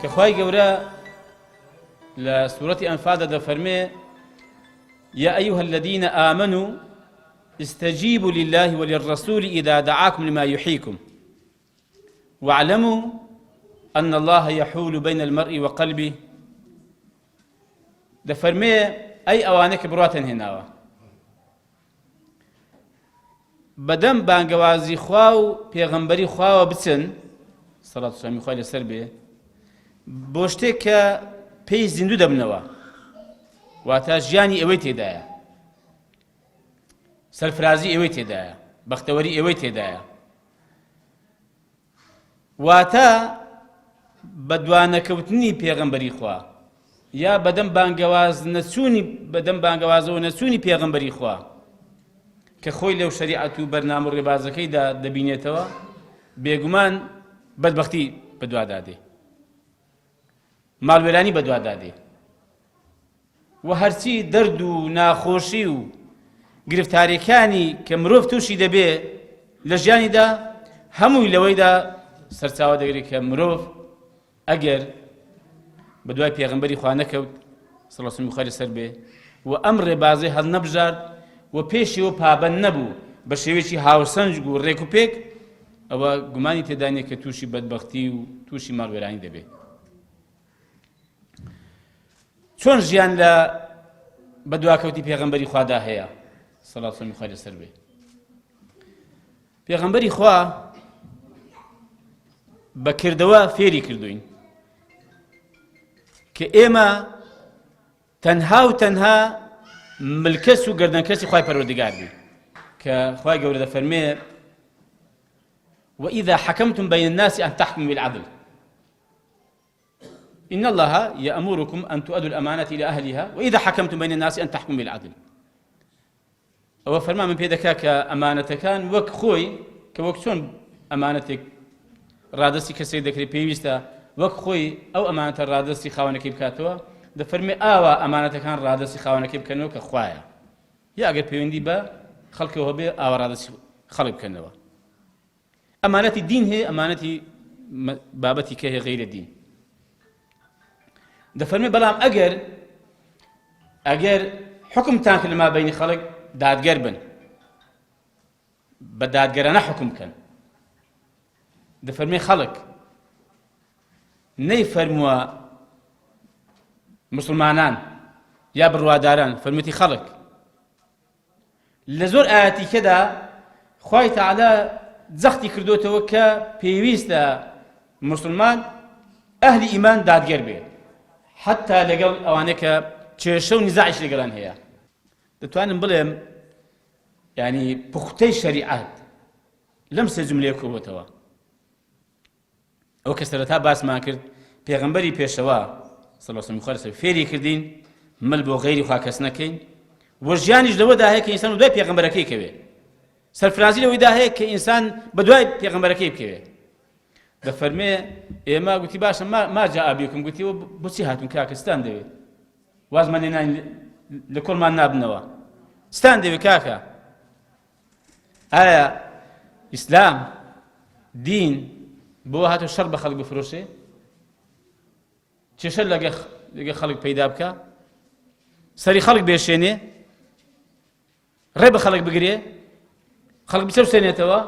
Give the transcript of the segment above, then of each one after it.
كخواي قورا لسورة أنفال دفرمي يا أيها الذين آمنوا استجيبوا لله وللرسول إذا دعاكم لما يحييكم واعلموا أن الله يحول بين المرء وقلبه دفرمي أي أوانك برواتن هناوا بدم بانگوازی خوا و پیغمبری خوا و بچن صلاة والسلام خوای لەسەر بێ بۆ شتێک کە پێی زیندوو دەبنەوە واتە ژیانی ئەوەی تێدایە سەرفرازی ئەوەی تێدایە بەختەوەری ئەوەی تێدایە واتە بە دوانەکەوتنی پێغەمبەری خوا یا بەدەم بانگەوازەوە نەچوونی پێغەمبەری خوا کە خۆی لەو شەریعەت و بەرنامە و ڕێبازەکەیدا دەبینێتەوە بێگومان بەدبەختی بەدوادادێ ماڵوێرانی بەدوادادێ و هەرچی دەرد و ناخۆشی و گرفتاریەکانی کە مرۆڤ تووشی دەبێ لە ژیانیدا هەمووی لەوەیدا سەرچاوە دەگرێت کە مرۆڤ ئەگەر بەدوای پێغەمبەری خوا نەکەوت سەڵ وسلم خوای لەسەر بێ و ئەم ڕێبازەی هەڵ نەبژارد و پێشیەوە پابەند نەبوو بە شێوەیەکی هاوسەنج و ڕێک و پێک ئەوە گومانی تێدانێت کە تووشی بەدبەختی و تووشی ماڵوێرانی دەبێت. چۆن ژیان لە بەدواکەوتی پێغەمبەری خوادا هەیە سەڵات وسلام خوای لەسەر بێ پێغەمبەری خوا بەکردەوە فێری کردوین کە ئێمە تەنها و تەنها ملکەس و گەردەنکەسی خوای پەروەردگار بی کە خوای گەورە دەفەرمێ وإذا حكمتم بين الناس أن تحكموا بالعدل إن الله يأمركم أن تؤدوا الأمانة إلى أهلها وإذا حكمتم بين الناس أن تحكموا بالعدل أو فرما من بيدك كأمانة كان وك خوي كوك شون أمانتك رادسي كسيدك لبيويستا وك خوي أو أمانة رادسي خاونك بكاتوا دفرمي آوا أمانة كان رادسي خاونك بكنوا كخوايا يا أجر بيوندي با خلقه هو بي آوا رادسي خلق بكنوا أمانة الدين هي أمانة بابتي كهي غير الدين دفرمي بلام أجر حكم تانك لما بين خلق داد قربن بداد قرنا حكم كان دفرمي خلق نيفرموا مسلمانان يا برواداران فرمتي خلق لزور آياتي كده خوي تعالى زختي كردوتو كا بيويستا مسلمان أهل إيمان داد قربي حتى لقل أوانك تشيشو نزاعش لقلان هي دتوانم بلهم يعني بختي شريعات لمسة جملة كوبتوا أو كسرتها باس ما كرد بيغمبري بيشوا صلى الله عليه وسلم خالص فيري كردين مل بو غيري خاكسنكين وجيانج لو ده هيك إنسان بدوي بيغمبركي كبي سرفرازي لو ده هيك إنسان بدوي بيغمبركي كبي دفرمي ما قلت باشا ما جاء بكم قلت بوسي هاتون كاكستان دي وازماننا لكل ما نابنوا ستان دي كاكا آية إسلام دين بو هاتو شرب خلق بفروشي چشل لقى خلق پیدا بکا سری خلق بيشيني ريب خلق بقريه خلق بسبب سنتوا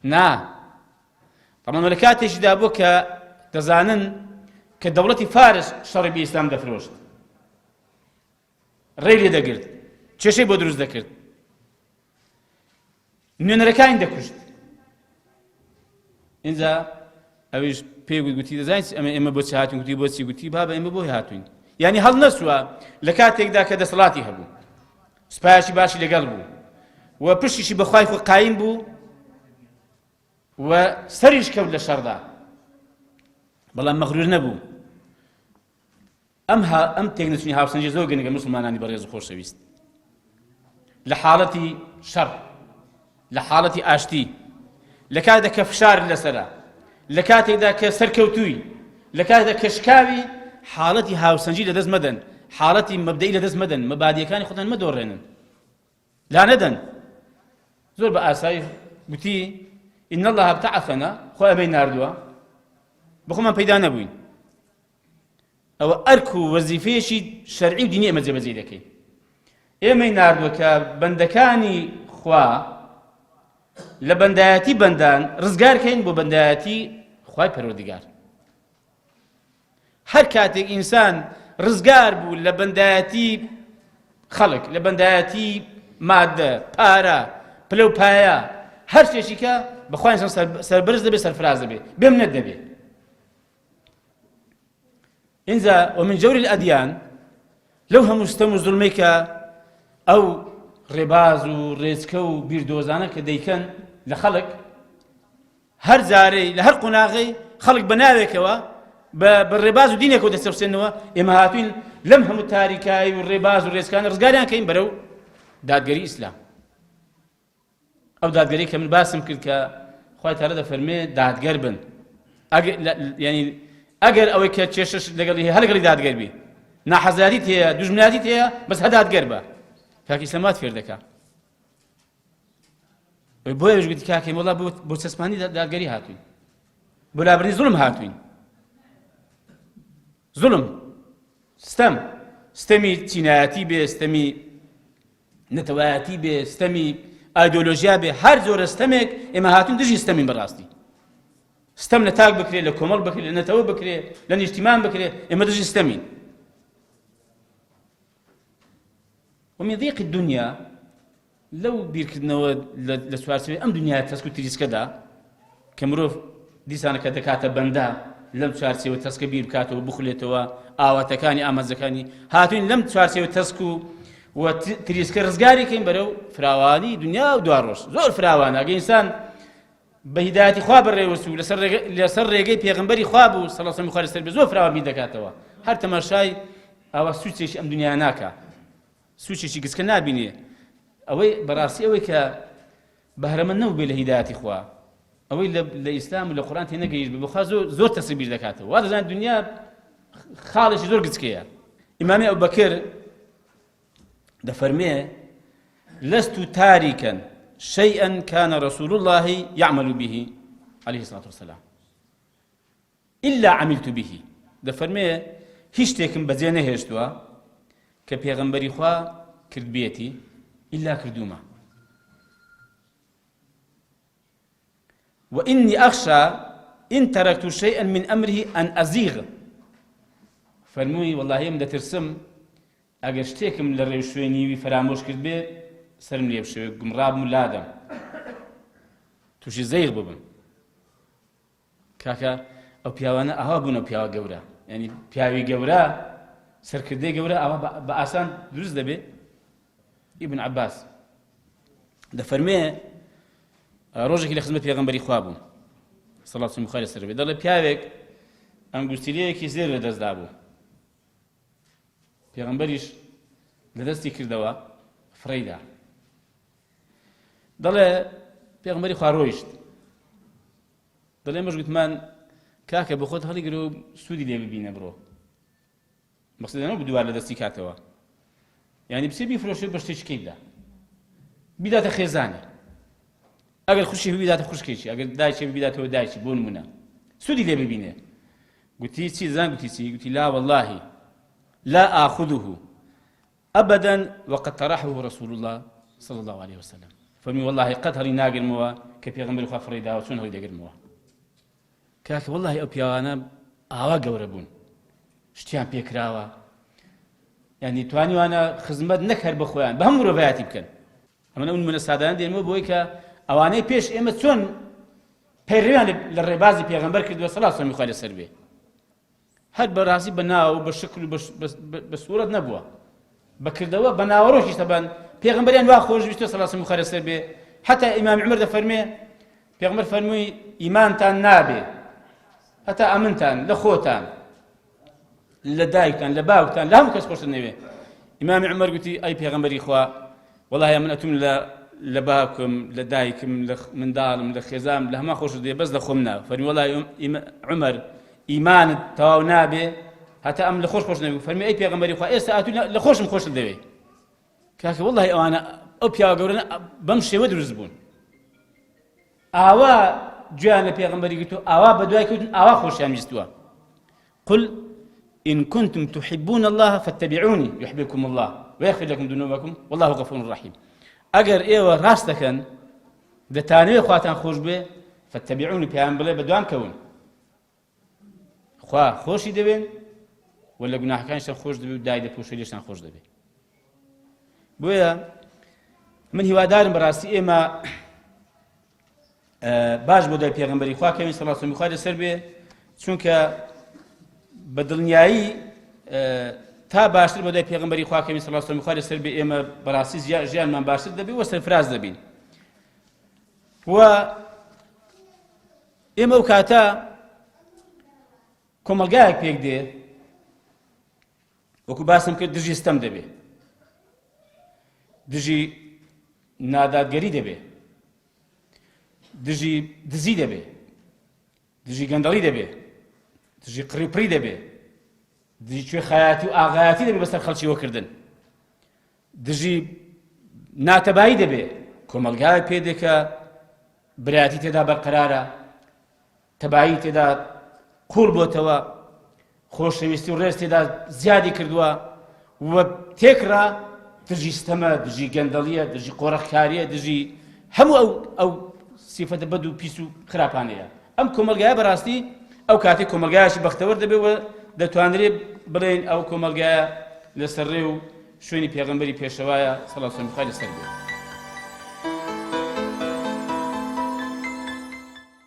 نا طبعا ملكاتش دابوك تزانن كدولة فارس شربي إسلام دفروشت ريلي دقرت چشي بودروز دكرت نونركاين دكشت إنزا أويش بيقول قلتي دزاينس أما بوتي هاتون قلتي بوتي قلتي بابا أما بوي هاتون يعني هل نسوا لكاتك دا كده صلاتي هبو سباشي باشي لقلبو وبرشيشي بخوايف قايم بو وسريش كول الشردا بلا مغرور نبو أم تيغنسوني هاوسنجي زوجني مسلماناني بريز خوش سويست لحالتي شر لحالتي آشتي لكاد كفشار لسرا لكاتي دا كسركوتوي لكاتي كشكاوي حالتي هاوسنجي لدز مدن حالتي مبدئي لدز مدن مبادئ كان خدان مدورن لا ندن زور بأساي قلتي إن الله ابتعثنا خو أبي ناردوا بخو من بيدا نبوين ئەوە ئەرک و وەزیفەیەکی شەرعی و دینی ئێمە جێبەجێ دەکەین. ئێمەی ناردووە کە بەندەکانی خوا لە بەندایەتی بەندان ڕزگارکەین بۆ بەندایەتی خوای پەروەردیگار. هەر کاتێک ئینسان ڕزگار بوو لە بەندایەتی خەڵک، لە بەندایەتی مادە، پارە، پلە و پایە، هەر شتێکی کە بەخوای ئینسان سەربەرز دەبێت، سەرفراز دەبێت، بێمنەت دەبێت. ئینجا ومن جەوری الئەدیان لەو هەموو ستەم و زوڵمەی کە ئەو ڕێباز و ڕێچکە و بیردۆزانە کە دەیکەن لە خەڵک، هەر جارەی لە هەر قۆناغی خەڵک بە ناوێکەوە بە ڕێباز و دینێکەوە دەسەپسێنەوە، ئێمە هاتوین لەم هەموو تاریکایی و ڕێباز و ڕێچکانە ڕزگاریان کەین بەرەو دادگەری ئیسلام. ئەو دادگەری کە من باسم کرد کە خوای تەعالی دەفەرمێ دادگەر بن، یعنی ئەگەر ئەوەی کە کێشەش لەگەڵی هەیە لەگەڵی دادگەر بی، ناحەزاریت هەیە، دوژمنایەتیت هەیە، بەس هە دادگەر بە. کاکی ئیسلامات فێر دەکا. بۆیە گوتی کاکەی وەڵا بۆ چەسپانی دادگەری هاتووین، بۆ لابردنی زوڵم هاتووین. زوڵم، ستەمی چینایەتی بێ، ستەمی نەتەوایەتی بێ، ستەمی ئایدۆلۆژیا بێ، هەر جۆرە ستەمێک ئێمە هاتوین دژی ستەمین بەڕاستی. ستەم لە تاک بکرێ، لە کۆمەڵ بکرێ، لە نەتەوە بکرێ، لە نیشتیمان بکرێ، ئێمە دژی ستەمین. ومن ضيق الدنيا لو بیرکردنەوە لە سوارچەوەی ئەم دنیای تەسک و تریسکەدا کە مرۆڤ دیسانەکە دەکاتە بەندا لەم چوارچێوە تەسکە بیر بکاتەوە بخولێتەوە ئاواتەکانی ئامانجەکانی، هاتوین لەم چوارچێوە تەسک و تریسکە ڕزگاریکەین بەرەو فراوانی دنیا و دوڕۆژ. زۆر فراوانە ئەگەر ئینسان بە هیدایەتی خوا بەڕێوەچوو لەسەر ڕێگەی پێغەمبەری خوا بوو صلی الله علیه و سلم زۆر فراوان بیر دەکاتەوە. هەر تەماشای ئاوا سوچێکی ئەم دنیا ناکە، سوچێکی گچکە نابینێ. ئەوەی بەڕاستی ئەوەی کە بەهرەمەند نەبوو لە هیدایەتی خوا، ئەوەی لە ئیسلام و لە قورئان تێ نەگەیشت بێ، بەخوا زۆر تەسک بیر دەکاتەوە. وا دەزانێت دنیا خاڵێکی زۆر گچکەیە. ئیمامی ئەبوبەکر دەفەرمێ لست تاركا شيئا كان رسول الله يعمل به عليه الصلاة والسلام إلا عملت به. دەفەرمێ هیچ شتێکم بەجێ نەهێشتووە کە پێغەمبەری خوا کردبێتی إلا كردوما. وإني أخشى إن تركت شيئا من أمره أن أزيغ. فرمووی والله من دەترسم ئەگەر شتێکم لە ڕێوشوێنیوی فرامۆش کرد بێ سرم لێ بشێ، گمڕابم و لادەم، تووشی زەیغ ببم. کاکە ئەو پیاوانە ئاوا بوون، ئەو پیاوە گەورە، یعنی پیاوی گەورە، سەرکردەی گەورە ئاوا بە ئاسان دروست دەبێ. ابن عباس دەفەرمێ ڕۆژێکی لە خزمەت پێغەمبەری خوا بوو صلی الله علیه و سلم سەر بێ، دەڵێ پیاوێک ئەنگوستیلەیەکی زێر لە دەستدا بوو، پێغەمبەریش لە دەستی کردەوە فڕەیدا. دەڵێ پێغەمبەری خوا ڕۆیشت، دەڵێ ئێمەش گوتمان کاکە بە خۆت هەڵیگرە و سوودی لێ ببینە بڕۆ، مەقسەدەنەوە بدوار لە دەستی کاتەوە، یعنی بچێ بیفرۆشێ بە شتێکی بدا، بیداتە خێزانێ، ئەگەر خوشی بیداتە خوشکێکی، ئەگەر دایکی بیداتەوە دایکی، بۆ نمونە سوودی لێ ببینێ. گوتی چی دەزان؟ گوتی چی؟ گوتی لا والله لا آخذه أبدا وقد طرحه رسول الله صلى الله عليه وسلم. فمي والله قد هري ناقرموا كبيغمبر خوا فريدا وشون هري داقرموا. كاك والله أو بيانا آوا قوربون شتيان بيكراوا، يعني تواني وانا خزمت نكهر بخوان بهم رفاياتي بكن. أما من السادان دي مو بويكا أواني بيش إما تون بيريان للربازي بيغمبر كدوا صلى الله عليه وسلم سربي. هەر بەڕاستی بەناو بە شکل و بە سوورەت نەبووە، بەکردەوە بەناوەڕۆژی تەبەن پێغەمبەریان وا خۆشویستە صلی الله علیه و سلم سەر بێ. حتا ئیمام عومەر دەفەرمێ پێغەمبەر فەرمووی ئیمانتان نابێ هەتا ئەمنتان لە خۆتان، لە دایکتان، لە باوکتان، لە هەموو کەس خۆشتان نەوێ. ئیمام عومەر گوتی ئەی پێغەمبەری خوا وەڵاهی من ئەتوم لە باوکم، لە دایکم، لە منداڵم، لە خێزام، لە هەما خۆشت دێ، بەس لە خۆم نا. فەرمی وەڵاهی عومەر ئیمانت تەواو نابێ هەتا ئەم لە خۆش نەبێ. فەرمی ئەی پێغەمبەری خوا ئێستا ئەتوو لە خۆشم خۆشت دەوێ. کاکە وەڵاهی ئەوانە ئەو پیاوە گەورە بەم شێوە دروست بوون، ئاوا گویان لە پێغەمبەری گرتو، ئاوا بە دوای کەوتن، ئاوا خۆشیان ویستووە. قل إن كنتم تحبون الله فاتبعوني يحببكم الله ويغفر لكم ذنوبكم والله غفور رحيم. ئەگەر ئێوە ڕاست دەکەن دەتانوێت خواتان خۆش بێ فاتبعوني پێیان بڵێ بەدوام کەون خوا خۆشی دەبێن و لە گوناحەکانیشتان خۆش دەبێ و دای دەپۆشێ لێشتان خۆش دەبێ. بۆیە من هیوادارم بەڕاستی ئێمە باش بۆ دای پێغەمبەری خوا کەوین سەڵات و خوا لەسەر بێ، چونکە بە دڵنیایی تا باشتر بۆ دای پێغەمبەری خوا کەوین سەڵات و خوا لەسەر بێ ئێمە بەڕاستی ژیانمان باشتر دەبێ و سەرفراز دەبین. و ئێمە ئەو کاتە کۆمەلگایەک پێک دێ وەکو باسم کرد دژی ستەم دەبێ، دژی نادادگەری دەبێ، دژی دزی دەبێ، دژی گەندەڵی دەبێ، دژی قڕیپڕی دەبێ، دژی کوێ خایەتی و ئاغایەتی دەبێ بەسەر خەڵکی وەکردن، دژی ناتەبایی دەبێ. کۆمەلگایەک پێ دێ کە برایەتی تێدا بەرقەرارە، تەبایی تێدا قوڵ بۆتەوە، خۆشەویستی و ڕێز تێدا زیادی کردووە و تێکرا دژی ستەمە، دژی گەندەڵیە، دژی قۆڕەخکاریە، دژی هەموو ئەو سیفەتە بەد و پیس و خراپانەیە. ئەم کۆمەلگایە بەڕاستی ئەو کاتێک کۆمەلگایەکی بەختەوەر دەبێ و دەتوانرێت بڵێن ئەو کۆمەلگایە لەسەر ڕێ و شوێنی پێغەمبەری پێشەوایە سەڵات و سەلام لەسەر بێ.